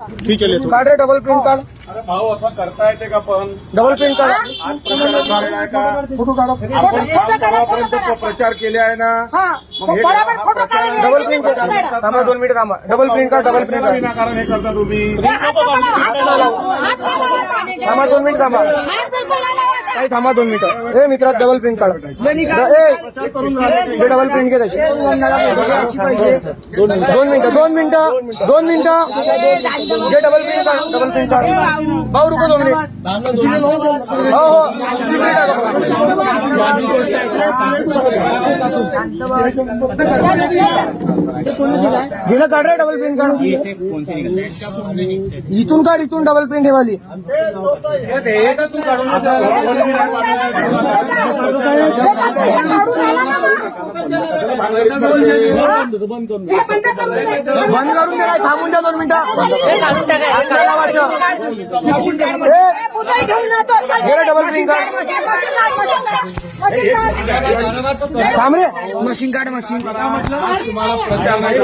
ठीक आहे काढ रे डबल प्रिंट काढ. अरे भाऊ असं करता येते का पण डबल प्रिंट काढ. आज प्रचार झालेला आहे का फोटो काढा. आपण गावागावापर्यंत प्रचार केले आहे ना मग हे डबल प्रिंट काढ. थांबा 2 मिनिट थांबा. डबल प्रिंट काढ. डबल प्रिंट काढ. विनाकारण हे करता तुम्ही थांबा 2 मिनिट थांबा. काही थांबा 2 मिनिटं. ए मित्रा डबल प्रिंट काढ. ए डबल प्रिंट घे त्याची. 2 मिनिटं. घे डबल प्रिंट काढ. डबल प्रिंट काढ. भाऊ रुको 2 मिनिट. हो हो गेलं काढ रे डबल प्रिंट काढ. इथून काढ. इथून डबल प्रिंट हे वाली. बंद करून दे. नाही थांबून द्या 2 मिनिटं. डबल प्रिंट काढ. थांब रे. मशीन काढ. मशीन तुम्हाला प्रचार नाही